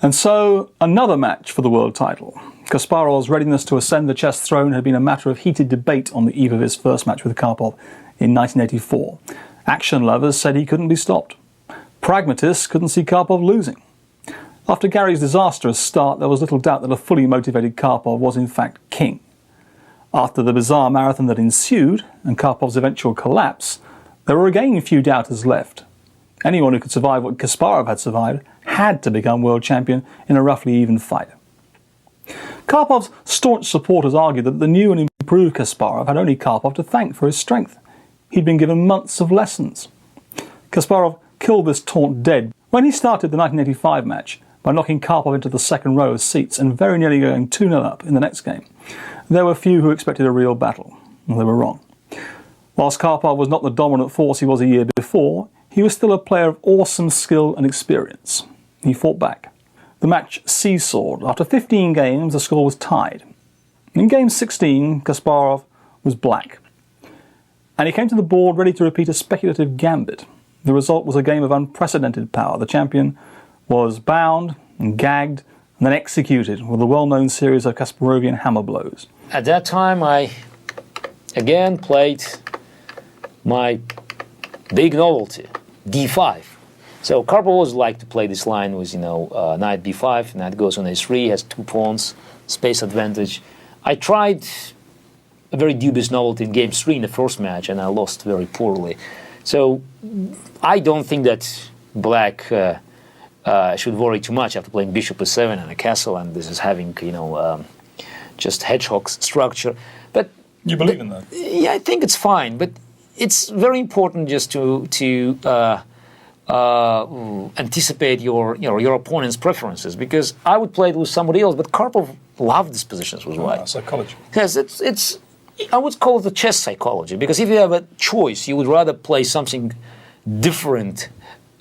And so, another match for the world title. Kasparov's readiness to ascend the chess throne had been a matter of heated debate on the eve of his first match with Karpov in 1984. Action lovers said he couldn't be stopped. Pragmatists couldn't see Karpov losing. After Garry's disastrous start, there was little doubt that a fully motivated Karpov was in fact king. After the bizarre marathon that ensued, and Karpov's eventual collapse, there were again few doubters left. Anyone who could survive what Kasparov had survived had to become world champion in a roughly even fight. Karpov's staunch supporters argued that the new and improved Kasparov had only Karpov to thank for his strength. He'd been given months of lessons. Kasparov killed this taunt dead when he started the 1985 match by knocking Karpov into the second row of seats and very nearly going 2-0 up in the next game. There were few who expected a real battle, and they were wrong. Whilst Karpov was not the dominant force he was a year before, he was still a player of awesome skill and experience. He fought back. The match seesawed. After 15 games, the score was tied. In game 16, Kasparov was black. And he came to the board ready to repeat a speculative gambit. The result was a game of unprecedented power. The champion was bound and gagged and then executed with a well-known series of Kasparovian hammer blows. At that time, I again played my big novelty, d5. So Karpov always liked to play this line with, knight b5, knight goes on a3, has 2 pawns, space advantage. I tried a very dubious novelty in game 3 in the first match, and I lost very poorly. So I don't think that black should worry too much after playing bishop e7 and a castle, and this is having, just hedgehog structure. But you believe in that? Yeah, I think it's fine, but it's very important just to anticipate your opponent's preferences, because I would play it with somebody else, but Karpov loved these positions with white. Psychology. Yes, it's I would call it the chess psychology, because if you have a choice, you would rather play something different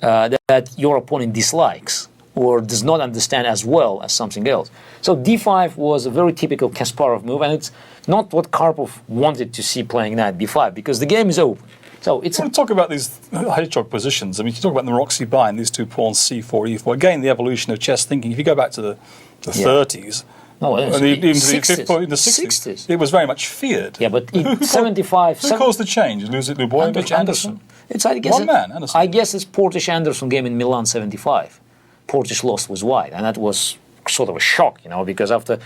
that your opponent dislikes or does not understand as well as something else. So d5 was a very typical Kasparov move, and it's not what Karpov wanted to see playing knight b5, because the game is open. So it's I want to talk about these hedgehog positions. I mean, you talk about the Roxy bind, these 2 pawns, c4, e4. Again, the evolution of chess thinking. If you go back to the 30s, no, and even in the 60s, it was very much feared. Yeah, but in 75... Who caused the change? Lubojevic, Anderson? Anderson. I guess it's Portish-Anderson game in Milan 75. Portish lost with white, and that was sort of a shock, because after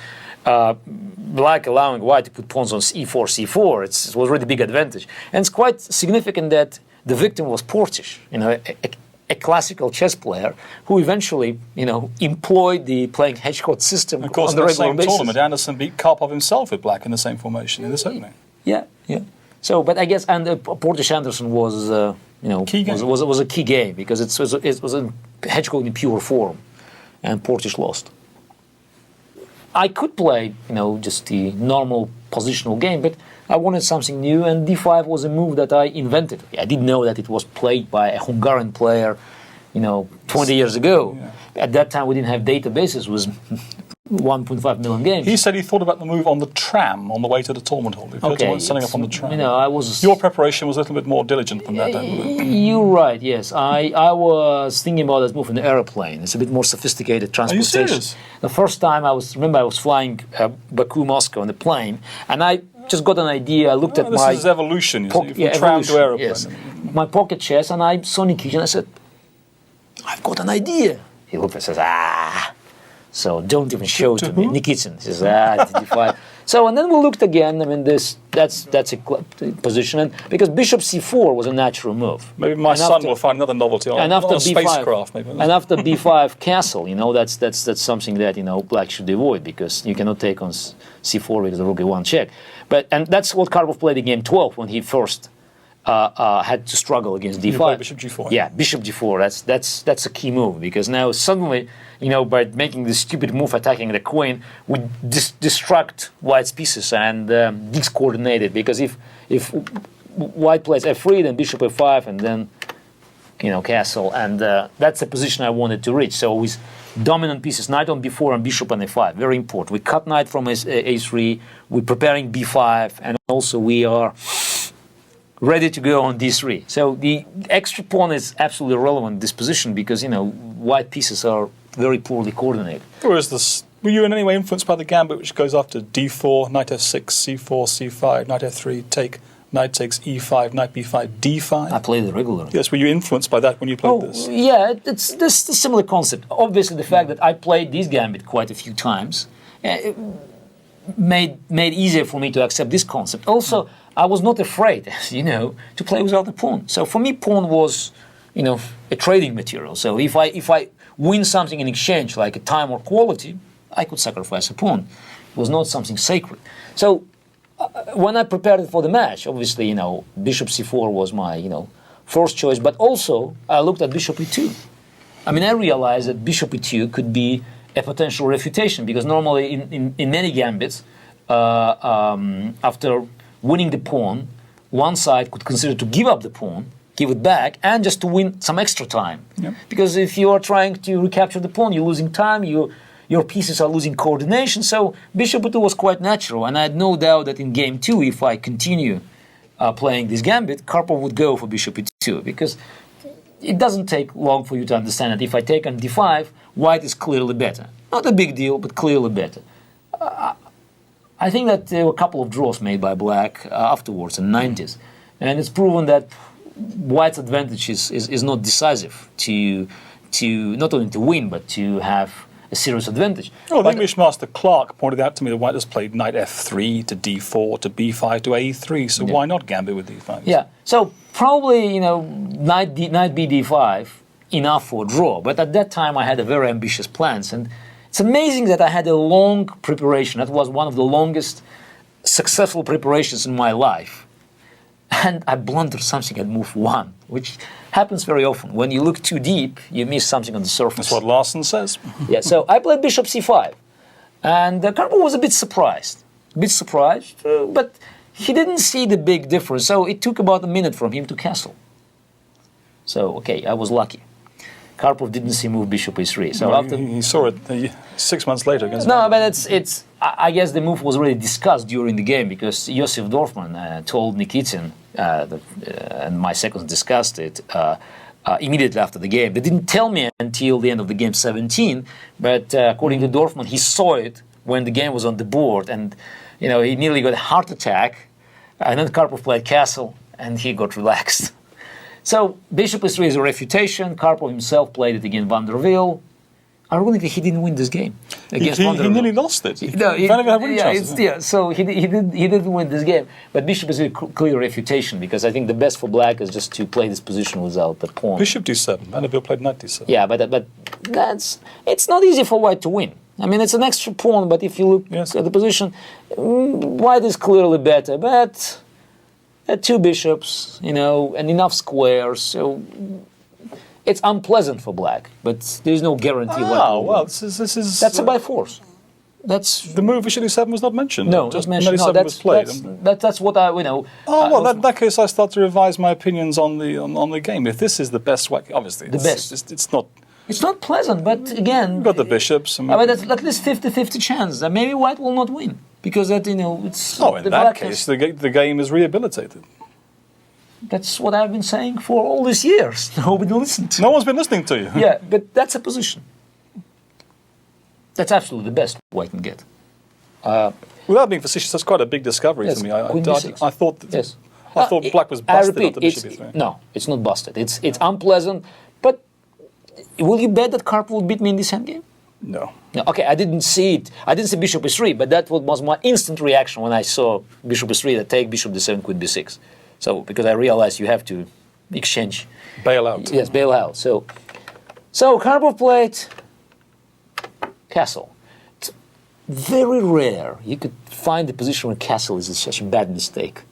black allowing white to put pawns on e4, c4, it was already a big advantage. And it's quite significant that the victim was Portish, a classical chess player who eventually, employed the playing hedgehog system on the regular basis. Of course, in the same tournament, Anderson beat Karpov himself with black in the same formation in this opening. Yeah. So, but I guess, and Portish-Anderson was, was a key game, because it was a hedgehog in pure form, and Portish lost. I could play, just the normal positional game, but I wanted something new, and d5 was a move that I invented. I didn't know that it was played by a Hungarian player, 20 years ago. Yeah. At that time, we didn't have databases with 1.5 million games. He said he thought about the move on the tram on the way to the tournament hall. Setting up on the tram. Your preparation was a little bit more diligent than that. You're right, yes. I was thinking about this move in the airplane. It's a bit more sophisticated transportation. Are you serious? The first time I was flying Baku-Moscow on the plane, and I just got an idea. I looked at my... This is evolution, from tram to airplane. Yes. My pocket chess, and I saw Nikita, and I said, I've got an idea. He looked and says, so don't even show it to me. Nikitsin says, d5. So, and then we looked again. I mean, that's a position, and because bishop c4 was a natural move. Maybe my son will find another novelty on a spacecraft. Maybe. And after b5 castle, that's something that black should avoid, because you cannot take on c4 because the rook e1 check. And that's what Karpov played in game 12 when he first had to struggle against d5. Bishop g4. Yeah, bishop g4. That's a key move, because now suddenly, by making this stupid move attacking the queen, we distract white's pieces and discoordinate it. Because if white plays f3, then bishop f5, and then castle, and that's the position I wanted to reach. So with dominant pieces, knight on b4 and bishop on a5, very important. We cut knight from a3. We're preparing b5, and also we are ready to go on d3. So the extra pawn is absolutely relevant in this position, because white pieces are very poorly coordinated. Whereas were you in any way influenced by the gambit which goes after d4, knight f6, c4, c5, knight f3, take, knight takes e5, knight b5, d5? I played it regularly. Yes, were you influenced by that when you played this? Yeah, it's this a similar concept. Obviously, the fact that I played this gambit quite a few times it made easier for me to accept this concept. Also, I was not afraid, as you know, to play without the pawn. So for me, pawn was, a trading material. So if I win something in exchange, like a time or quality, I could sacrifice a pawn. It was not something sacred. So when I prepared for the match, obviously, bishop c4 was my, first choice. But also, I looked at bishop e2. I mean, I realized that bishop e2 could be a potential refutation, because normally in many gambits, after winning the pawn, one side could consider to give up the pawn, give it back, and just to win some extra time. Yep. Because if you are trying to recapture the pawn, you're losing time, your pieces are losing coordination. So bishop e2 was quite natural, and I had no doubt that in game 2, if I continue playing this gambit, Karpov would go for bishop e2, because it doesn't take long for you to understand that if I take on d5, white is clearly better. Not a big deal, but clearly better. I think that there were a couple of draws made by black afterwards in the 90s, and it's proven that white's advantage is not decisive to not only to win, but to have a serious advantage. Oh, the English master Clark pointed out to me that white has played knight f3 to d4 to b5 to a3, so why not gambit with d5? Yeah, so probably, knight b d5, enough for a draw. But at that time, I had a very ambitious plans, and it's amazing that I had a long preparation. That was one of the longest successful preparations in my life. And I blundered something at move 1, which happens very often. When you look too deep, you miss something on the surface. That's what Larson says. Yeah, so I played bishop c5. And Karpov was a bit surprised. But he didn't see the big difference. So it took about a minute from him to castle. So, okay, I was lucky. Karpov didn't see move bishop e3. So well, after he saw it 6 months later. No, but it's. I guess the move was already discussed during the game, because Josef Dorfman told Nikitin, and my seconds discussed it immediately after the game. They didn't tell me until the end of the game 17, but according to Dorfman, he saw it when the game was on the board, and he nearly got a heart attack. And then Karpov played castle, and he got relaxed. So bishop e3 is a refutation. Karpov himself played it against Van der Wiel. Ironically, he didn't win this game against Van der Wiel. He nearly lost it. So he didn't win this game. But bishop is a clear refutation, because I think the best for black is just to play this position without the pawn. Bishop d7. Van der Wiel played knight d7. Yeah, but it's not easy for white to win. I mean, it's an extra pawn, but if you look at the position, white is clearly better. But two bishops, and enough squares, so it's unpleasant for black, but there's no guarantee. Well, this is that's a by force. That's the move. Bishop d7 was not mentioned. No, just mentioned. No, was played. That's what I know. Oh well, in that case, I start to revise my opinions on the game. If this is the best way, obviously the best. It's not. It's not pleasant, but again, you've got the bishops. But that's at least 50-50 chance that maybe white will not win, because it's. Oh, in that case, the game is rehabilitated. That's what I've been saying for all these years. Nobody listened to. No one's been listening to you. Yeah, but that's a position. That's absolutely the best white can get. Without being facetious, that's quite a big discovery to me. I thought that, I thought black was busted after bishop e3. No, it's not busted. It's unpleasant. But will you bet that Karpov will beat me in this endgame? No. Okay, I didn't see it. I didn't see bishop e3, but that was my instant reaction when I saw bishop e3 that take bishop d7, queen b6. So, because I realized you have to exchange. Bail out. Yes, bail out. So Karpov played castle. It's very rare you could find the position where castle is such a bad mistake.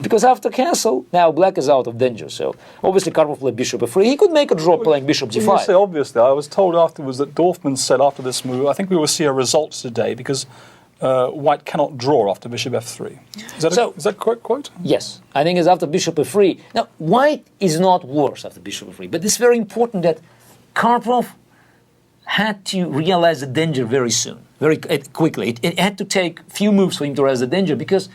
Because after castle, now black is out of danger. So obviously Karpov played bishop e3. He could make a draw playing bishop g5. You say obviously. I was told afterwards that Dorfman said after this move, I think we will see a result today, because white cannot draw after bishop f3. Is that a correct quote? Yes, I think it's after bishop f3. Now, white is not worse after bishop f3, but it's very important that Karpov had to realize the danger very soon, very quickly. It had to take few moves for him to realize the danger, because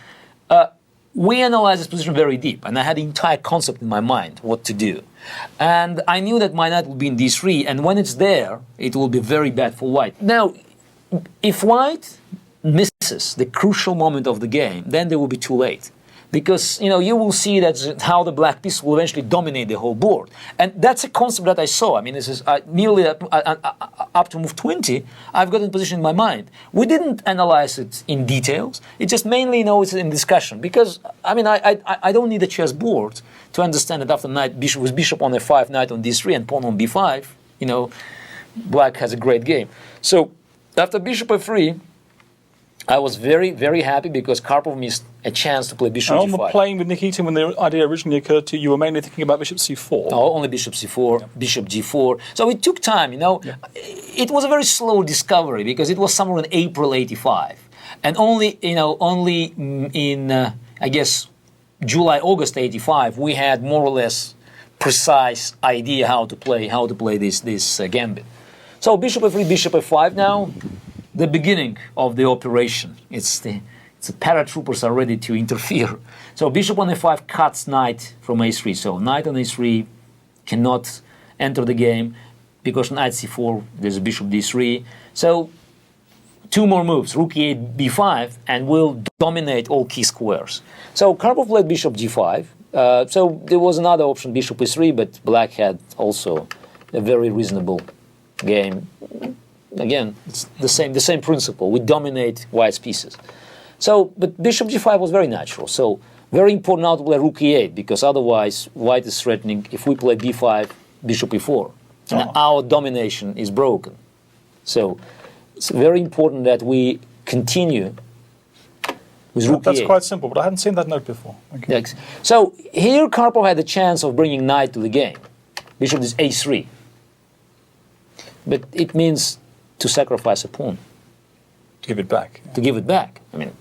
we analyzed this position very deep, and I had the entire concept in my mind what to do. And I knew that my knight would be in d3, and when it's there, it will be very bad for white. Now, if white misses the crucial moment of the game, then they will be too late. Because, you will see that's how the black piece will eventually dominate the whole board. And that's a concept that I saw. I mean, this is nearly up to move 20, I've got a position in my mind. We didn't analyze it in details. It just mainly, it's in discussion. Because, I don't need a chess board to understand that after knight, bishop on f5, knight on d3, and pawn on b5, black has a great game. So, after bishop f3, I was very, very happy because Karpov missed a chance to play bishop and g5. on playing with Nikita, when the idea originally occurred to you, you were mainly thinking about bishop c4. No, only bishop c4, yeah. Bishop g4. So it took time, Yeah. It was a very slow discovery because it was somewhere in April '85, and only in I guess July, August '85, we had more or less precise idea how to play this gambit. So bishop f3, bishop f5 now. The beginning of the operation. It's the paratroopers are ready to interfere. So bishop on f5 cuts knight from a3. So knight on a3 cannot enter the game because knight c4, there's a bishop d3. So two more moves, rook e8, b5, and will dominate all key squares. So Karpov played bishop g5. So there was another option, bishop e3, but black had also a very reasonable game. Again, it's the same principle. We dominate white's pieces. So, but bishop g5 was very natural. So, very important now to play rook e8 because otherwise white is threatening. If we play b5, bishop e4, and our domination is broken. So, it's very important that we continue with rook e8. That's quite simple, but I hadn't seen that note before. Okay. So here Karpov had the chance of bringing knight to the game. Bishop is a3, but it means to sacrifice a pawn. To give it back. To give it back. I mean,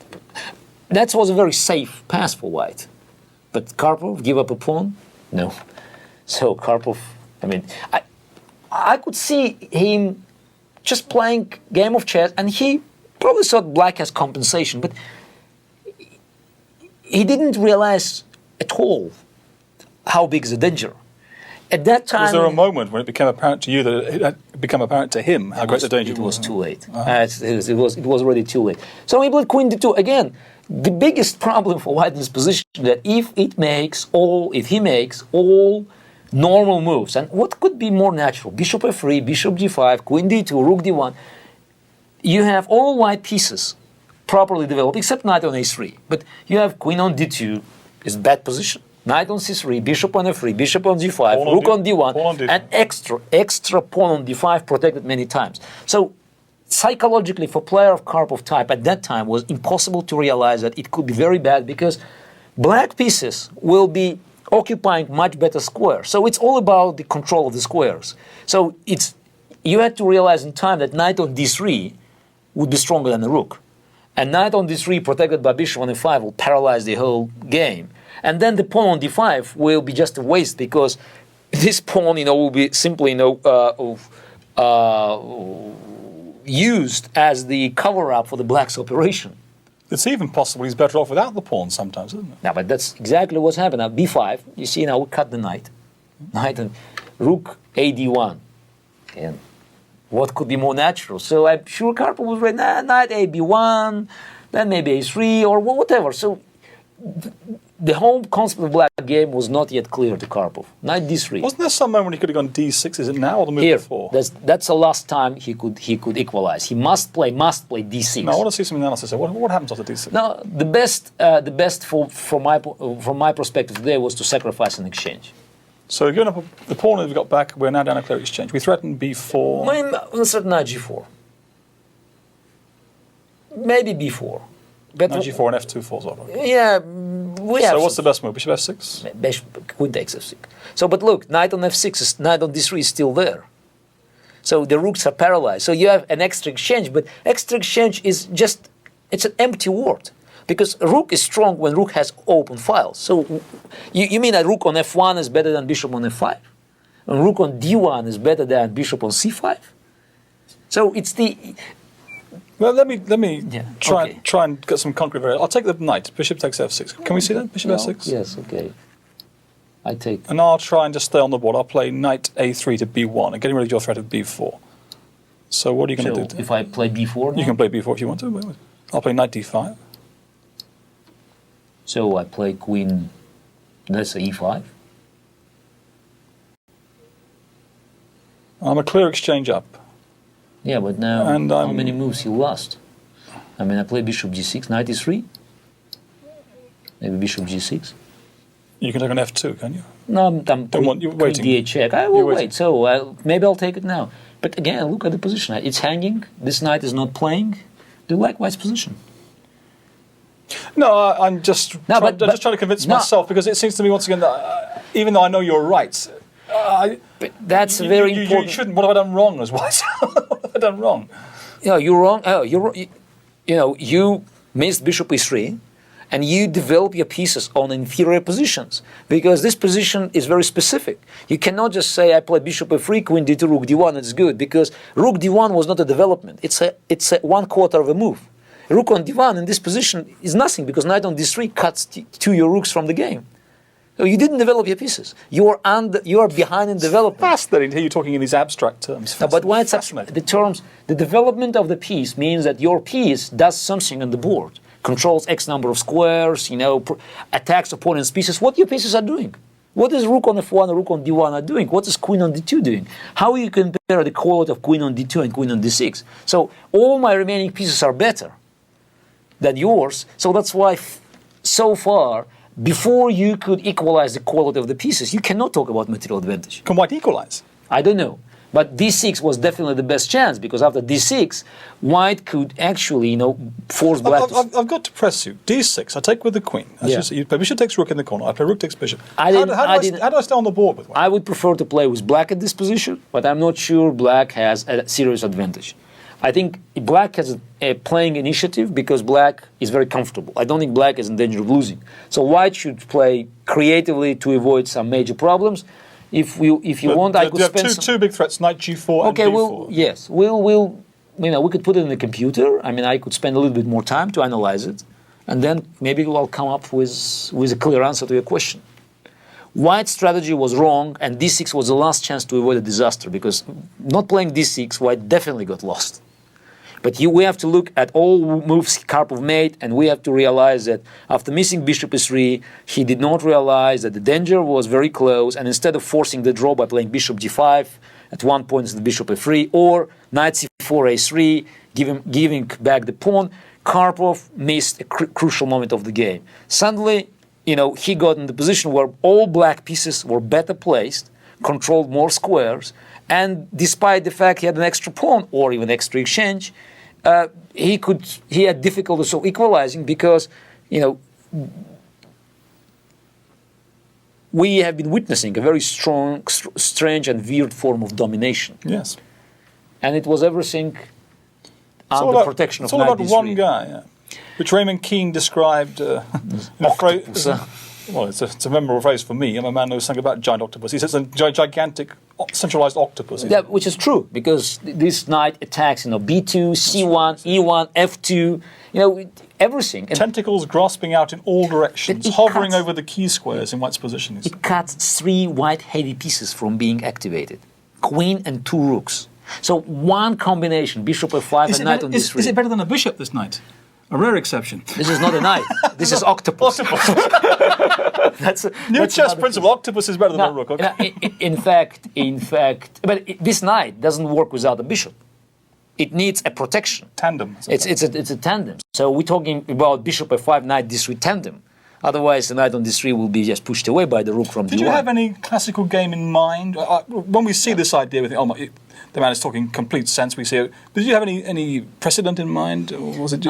that was a very safe pass for white. But Karpov give up a pawn? No. So Karpov, I could see him just playing game of chess, and he probably thought black has compensation, but he didn't realize at all how big is the danger. At that time, was there a moment when it became apparent to you that it had become apparent to him how great the danger was? It was too late. It was already too late. So he played queen d2 again. The biggest problem for white in this position is that if he makes all normal moves, and what could be more natural? Bishop f3, bishop g5, queen d2, rook d1. You have all white pieces properly developed, except knight on a3. But you have queen on d2 is bad position. Knight on c3, bishop on f3, bishop on g5, rook on d1, and extra pawn on d5 protected many times. So psychologically, for a player of Karpov type at that time, was impossible to realize that it could be very bad because black pieces will be occupying much better squares. So it's all about the control of the squares. So you had to realize in time that knight on d3 would be stronger than the rook. And knight on d3 protected by bishop on f5 will paralyze the whole game. And then the pawn on d5 will be just a waste because this pawn, will be simply, used as the cover-up for the black's operation. It's even possible he's better off without the pawn sometimes, isn't it? Now, but that's exactly what's happened. Now, b5, you see now we cut the knight. Knight and rook a d1. And what could be more natural? So I'm sure Karpov was right, knight a b1, then maybe a3 or whatever. So the whole concept of the black game was not yet clear to Karpov. Knight d3. Wasn't there some moment when he could have gone d6? Is it now or the move Here, before? that's the last time he could equalize. He must play d6. No, I want to see some analysis. What happens after d6? No, the best from my perspective today was to sacrifice an exchange. So giving up the pawn that we've got back, we're now down a clear exchange. We threaten b4. Let's threaten knight g4. Maybe b4. Knight g4 and f2 falls over. Yeah, So what's the best move? Bishop f6? Queen takes f6. So, but look, knight on f6, knight on d3 is still there. So the rooks are paralyzed. So you have an extra exchange, but extra exchange is just, it's an empty word. Because rook is strong when rook has open files. So you mean that rook on f1 is better than bishop on f5? And rook on d1 is better than bishop on c5? So it's Well, let me try okay. try and get some concrete variation. I'll take the knight. Bishop takes f6. Can we see that? Bishop f6. Yes. Okay. I take. And I'll try and just stay on the board. I'll play knight a3 to b1 and getting rid of your threat of b4. So what are you going to do? If I play b4, now? You can play b4 if you want to. I'll play knight d5. So I play queen. Let's say e5. I'm a clear exchange up. Yeah, but now And how many moves you lost? I mean, I play bishop g6, knight e3. Maybe bishop g6. You can take an f2, can you? No, You're waiting. d8 check. I will You're wait. waiting. So maybe I'll take it now. But again, look at the position. It's hanging. This knight is not playing. Do you like white's position? No, I'm just No, trying, but- just trying to convince no. myself because it seems to me once again that even though I know you're right, But that's very important. You shouldn't. What have I done wrong as white? What have I done wrong? Yeah, you're wrong. Oh, you missed bishop e3, and you develop your pieces on inferior positions because this position is very specific. You cannot just say I play bishop e3, queen d2, rook d1. It's good because rook d1 was not a development. It's a 1/4 of a move. Rook on d1 in this position is nothing because knight on d3 cuts two your rooks from the game. So you didn't develop your pieces. You are behind in development. Fascinating to hear you talking in these abstract terms. No, but why it's Fascinating. the development of the piece means that your piece does something on the board, controls X number of squares, attacks opponent's pieces. What your pieces are doing? What is rook on f1 and rook on d1 are doing? What is queen on d2 doing? How you compare the quality of queen on d2 and queen on d6? So all my remaining pieces are better than yours. So that's why so far, before you could equalize the quality of the pieces, you cannot talk about material advantage. Can white equalize? I don't know. But d6 was definitely the best chance because after d6, white could actually, force black to... I've got to press you. D6, I take with the queen. As Yeah. you say, you play bishop takes rook in the corner. I play rook takes bishop. I How didn't- do I stay on the board with white? I would prefer to play with black at this position, but I'm not sure black has a serious advantage. I think black has a playing initiative because black is very comfortable. I don't think black is in danger of losing. So white should play creatively to avoid some major problems. If you want, I could you have spend two big threats, knight g4 Okay, and d4. we could put it in the computer. I mean, I could spend a little bit more time to analyze it, and then maybe we'll come up with a clear answer to your question. White's strategy was wrong, and d6 was the last chance to avoid a disaster because not playing d6, white definitely got lost. But we have to look at all moves Karpov made, and we have to realize that after missing bishop e3, he did not realize that the danger was very close, and instead of forcing the draw by playing bishop g5, at one point it's the bishop e3, or knight c4 a3, giving back the pawn, Karpov missed a crucial moment of the game. Suddenly, he got in the position where all black pieces were better placed, controlled more squares, and despite the fact he had an extra pawn or even extra exchange, he had difficulties of equalizing because, we have been witnessing a very strong, strange and weird form of domination. Yes. And it was everything under protection of It's all about knight one d3. guy, which Raymond Keane described in a phrase. Well, it's a memorable phrase for me. I'm a man who knows something about giant octopus. He says a gigantic centralized octopus. Yeah, which is true because this knight attacks, b2, c1, e1, f2, everything. And tentacles grasping out in all directions, It hovering cuts- over the key squares in white's position. it cuts 3 white heavy pieces from being activated, queen and 2 rooks. So one combination, bishop f5 and knight on d3. Is it better than a bishop this night? A rare exception. This is not a knight. This is octopus. That's New chess another principle. Octopus is better than a rook. Okay? In fact, this knight doesn't work without a bishop. It needs a protection. Tandem. It's a tandem. So we're talking about bishop f5, knight d3 tandem. Otherwise, the knight on d3 will be just pushed away by the rook from d1. Did you have any classical game in mind? When we see this idea, we think, oh my, the man is talking complete sense. We see it. Did you have any precedent in mind, or was it?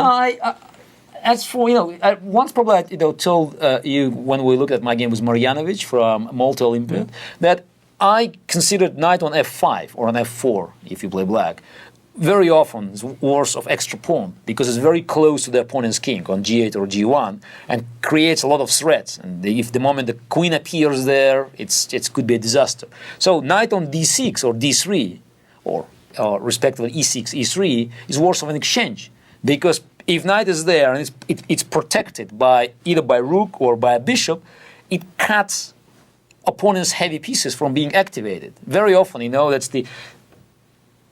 As for I once probably told you when we looked at my game with Marjanovic from Malta Olympiad that I considered knight on f5 or on f4 if you play black very often is worse of extra pawn because it's very close to the opponent's king on g8 or g1 and creates a lot of threats. And if the moment the queen appears there, it could be a disaster. So knight on d6 or d3 or respectively e6, e3 is worse of an exchange because if knight is there and it's protected by either by rook or by a bishop, it cuts opponent's heavy pieces from being activated. Very often, that's the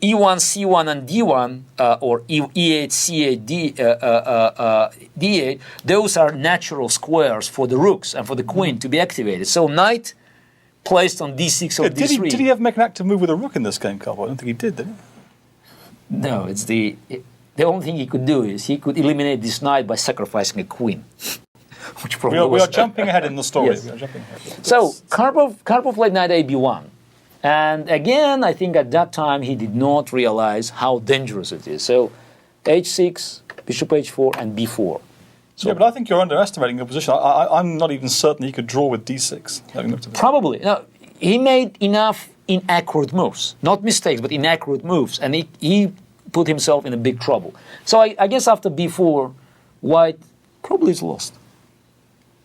E1, C1, and D1, or E8, C8, D8, those are natural squares for the rooks and for the queen to be activated. So knight placed on D6 or D3. Did he ever make an active move with a rook in this game, Karpov? I don't think he did he? No, the only thing he could do is he could eliminate this knight by sacrificing a queen. Which probably we are jumping ahead in the story. Yes. We are jumping ahead. So Karpov played knight AB1. And again, I think at that time he did not realize how dangerous it is. So H6, bishop H4, and B4. So yeah, but I think you're underestimating the position. I'm not even certain he could draw with D6. Probably. No, he made enough inaccurate moves. Not mistakes, but inaccurate moves. And he put himself in a big trouble. So I guess after B4, White probably is lost.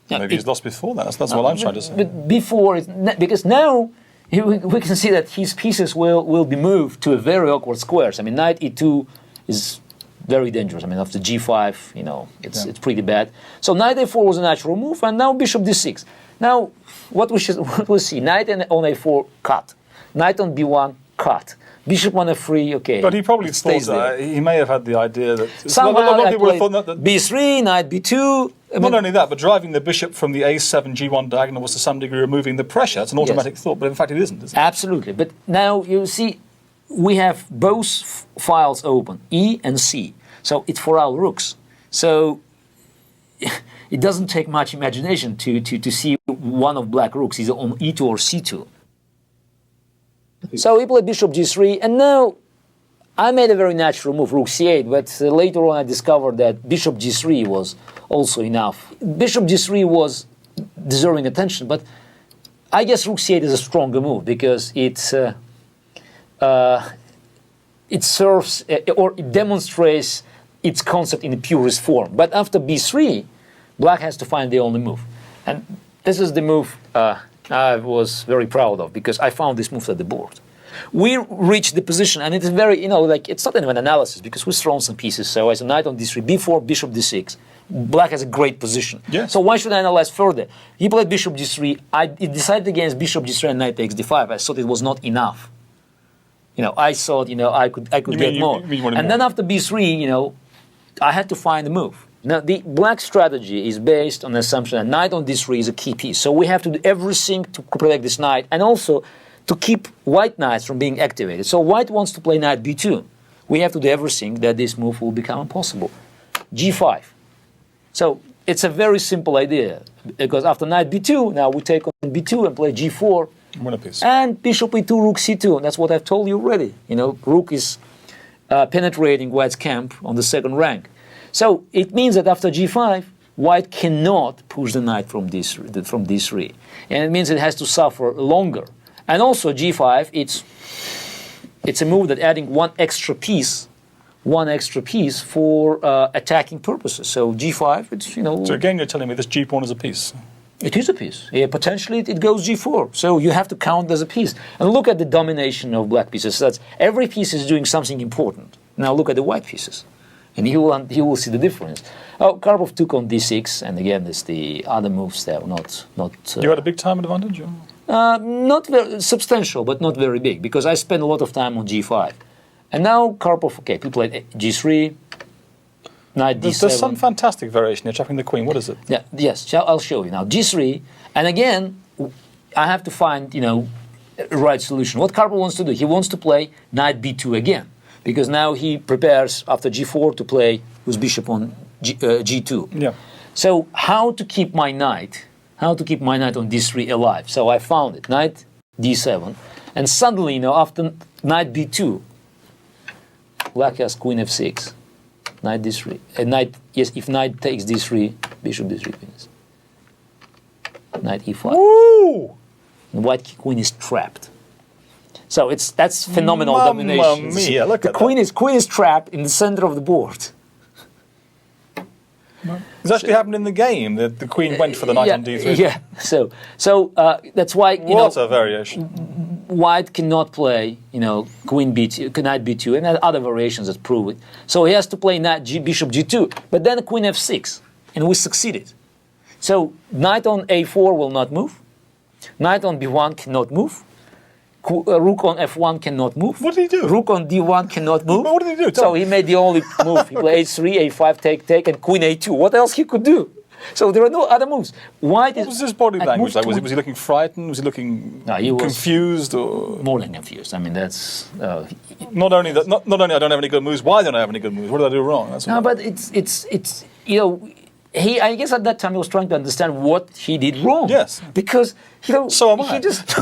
Maybe he's lost before that. That's what I'm trying to say. But before, because now we can see that his pieces will be moved to a very awkward squares. I mean, knight E2 is very dangerous. I mean, after G5, it's pretty bad. So knight A4 was a natural move, and now bishop D6. Now, what we'll see, knight on A4, cut. Knight on B1, cut. Bishop on F3, okay. But he probably thought he may have had the idea that somehow a lot of people have thought that B3, knight B2. Not only that, but driving the bishop from the A7 G1 diagonal was to some degree removing the pressure. It's an automatic thought, but in fact it isn't, is it? Absolutely. But now you see, we have both files open, E and C. So it's for our rooks. So it doesn't take much imagination to see one of black rooks either on E2 or C2. So he played bishop G3, and now I made a very natural move, rook C8, but later on I discovered that bishop G3 was also enough. Bishop G3 was deserving attention, but I guess rook C8 is a stronger move because it serves or it demonstrates its concept in the purest form. But after B3, black has to find the only move. And this is the move I was very proud of because I found this move at the board. We reached the position, and it is very, it's not even an analysis because we've thrown some pieces. So as a knight on D3, B4, bishop D6. Black has a great position. Yes. So why should I analyze further? He played bishop G3. I decided against bishop G3 and knight takes D5. I thought it was not enough. I thought, I could get more. And then after B3, I had to find a move. Now, the black strategy is based on the assumption that knight on D3 is a key piece. So we have to do everything to protect this knight and also to keep white knights from being activated. So white wants to play knight B2. We have to do everything that this move will become impossible. G5. So it's a very simple idea because after knight B2, now we take on B2 and play G4. Win a piece. And bishop E2, rook C2. And that's what I've told you already. Rook is penetrating white's camp on the second rank. So it means that after G5, white cannot push the knight from D3. And it means it has to suffer longer. And also G5, it's a move that adding one extra piece for attacking purposes. So G5, it's, So again, you're telling me this G pawn is a piece. It is a piece. Yeah, potentially it goes G4. So you have to count as a piece. And look at the domination of black pieces. That's every piece is doing something important. Now look at the white pieces. And you will see the difference. Oh, Karpov took on D6, and again, it's the other moves there. You had a big time advantage? Or? Not very substantial, but not very big, because I spent a lot of time on G5. And now Karpov, okay, he played G3, knight D7. There's some fantastic variation here, trapping the queen. What is it? Yeah, yes, I'll show you now. G3, and again, I have to find, a right solution. What Karpov wants to do, he wants to play knight B2 again. Because now he prepares after G4 to play with bishop on G2. Yeah. So how to keep my knight on D3 alive? So I found it, knight D7, and suddenly, after knight B2, black has queen F6, knight D3, if knight takes D3, bishop D3 wins. Knight E5. Ooh! And white queen is trapped. So that's phenomenal domination. Mia, look the at queen is trapped in the center of the board. It's actually happened in the game. The queen went for the knight on D3. Yeah. So that's why What a variation. White cannot play, queen b2, knight b2, and other variations that prove it. So he has to play bishop g2, but then queen f6, and we succeeded. So knight on a4 will not move. Knight on b1 cannot move. Rook on f1 cannot move. What did he do? Rook on d1 cannot move. What did he do? So he made the only move. He played h3, a5, take, and queen a2. What else he could do? So there are no other moves. What was his body language like? Was he looking frightened? Was he looking confused? Or more than confused. I mean, that's not only that. Not only I don't have any good moves. Why don't I have any good moves? What did I do wrong? That's no, but it's I guess at that time he was trying to understand what he did wrong. Yes. Because so am I. He just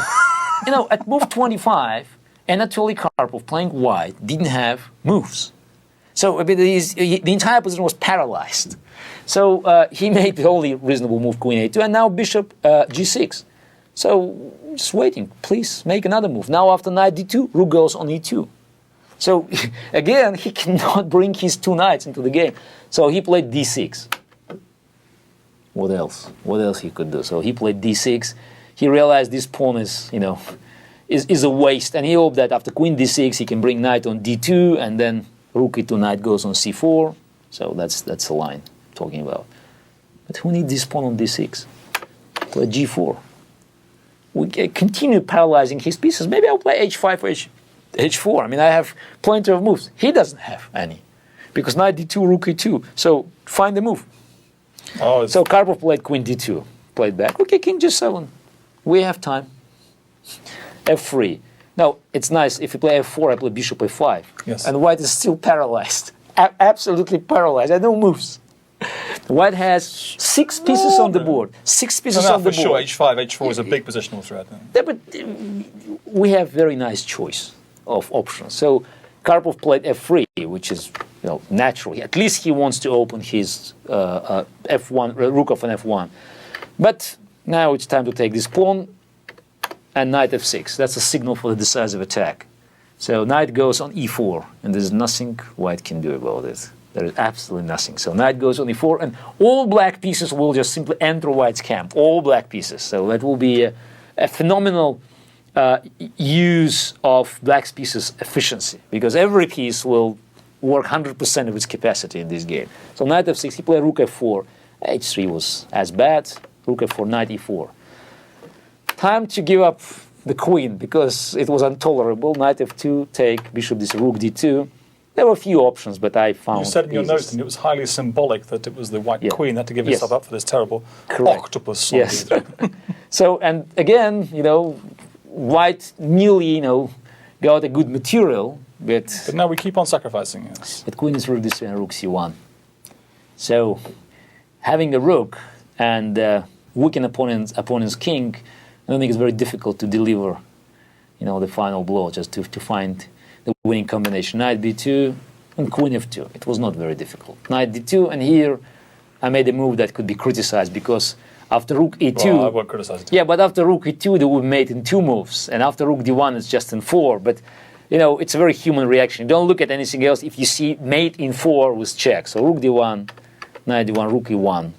at move 25, Anatoly Karpov playing white didn't have moves. So the entire position was paralyzed. So he made the only reasonable move, queen a2, and now bishop g6. So just waiting, please make another move. Now after knight d2, rook goes on e2. So again, he cannot bring his two knights into the game. So he played d6. What else? What else he could do? So he played d6. He realized this pawn is a waste, and he hoped that after queen d6 he can bring knight on d2, and then rook e2 knight goes on c4. So that's the line I'm talking about. But who needs this pawn on d6? Play g4. We continue paralyzing his pieces. Maybe I'll play h5 or h4. I mean, I have plenty of moves. He doesn't have any, because knight d2, rook e2. So find the move. Oh, so Karpov played queen d2, played back. Okay, king g7. We have time. f3. Now, it's nice. If you play f4, I play bishop a5. Yes. And white is still paralyzed. Absolutely paralyzed. I no moves. White has 6 pieces on the board. 6 pieces on the board. For sure, h5, h4 is a big positional threat. Yeah, but we have very nice choice of options. So Karpov played f3, which is naturally. At least he wants to open his f1, rook of an f1. But now it's time to take this pawn and knight f6. That's a signal for the decisive attack. So knight goes on e4, and there's nothing white can do about it. There is absolutely nothing. So knight goes on e4, and all black pieces will just simply enter white's camp. All black pieces. So that will be a phenomenal use of black pieces' efficiency, because every piece will work 100% of its capacity in this game. So knight f6, he played rook f4. h3 was as bad. Rook f4, knight e4. Time to give up the queen, because it was intolerable. Knight f2, take, bishop d6, rook d2. There were a few options, but I found... You said in your notes that it was highly symbolic that it was the white queen that had to give herself up for this terrible octopus. Yes. So, and again, white nearly, got a good material, but now we keep on sacrificing, yes. But queen is rook d3 and rook c1. So, having a rook and weaken opponent's king, I don't think it's very difficult to deliver, the final blow, just to find the winning combination. Knight b2 and queen f2. It was not very difficult. Knight d2, and here I made a move that could be criticized, because after rook e2... Well, I won't criticize it. Yeah, but after rook e2, they would mate in 2 moves, and after rook d1, it's just in 4. But, it's a very human reaction. Don't look at anything else if you see mate in 4 with check. So rook d1, knight d1, rook e1.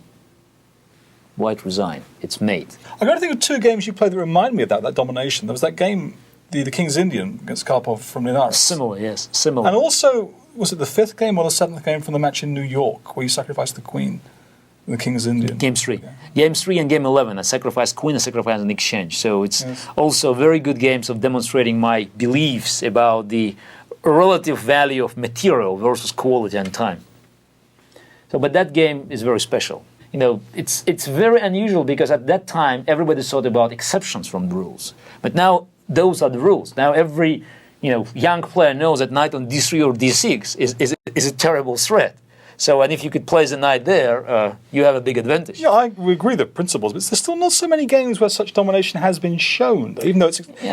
White resign. It's mate. I'm going to think of 2 games you played that remind me of that domination. There was that game, the King's Indian against Karpov from Linares. Similar, yes, similar. And also, was it the 5th game or the 7th game from the match in New York, where you sacrificed the queen in the King's Indian? Game 3. Yeah. Game 3 and game 11. I sacrificed queen, I sacrificed an exchange. So it's also very good games of demonstrating my beliefs about the relative value of material versus quality and time. So, but that game is very special. It's very unusual, because at that time everybody thought about exceptions from the rules. But now those are the rules. Now every young player knows that knight on d3 or d6 is a terrible threat. So, and if you could place a knight there, you have a big advantage. Yeah, we agree the principles, but there's still not so many games where such domination has been shown. Even though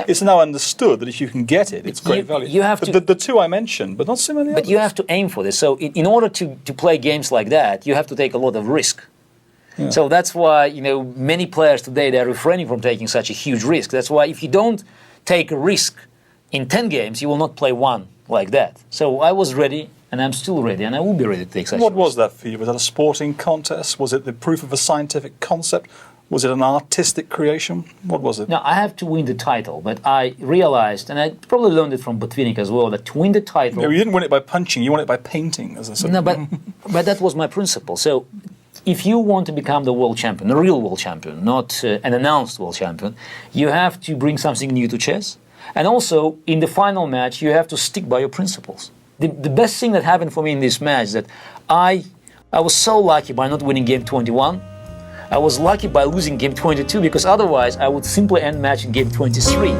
it's now understood that if you can get it, it's great value. You have to, the 2 I mentioned, but not so many others. But you have to aim for this. So in order to play games like that, you have to take a lot of risk. Yeah. So that's why, many players today, they're refraining from taking such a huge risk. That's why if you don't take a risk in 10 games, you will not play one like that. So I was ready, and I'm still ready, and I will be ready to take such a risk. What was that for you? Was that a sporting contest? Was it the proof of a scientific concept? Was it an artistic creation? What was it? Now, I have to win the title, but I realized, and I probably learned it from Botvinnik as well, that to win the title... No, you didn't win it by punching, you won it by painting, as I said. No, but that was my principle. So if you want to become the world champion, the real world champion, not an announced world champion, you have to bring something new to chess. And also, in the final match, you have to stick by your principles. The best thing that happened for me in this match is that I was so lucky by not winning game 21. I was lucky by losing game 22 because otherwise I would simply end match in game 23.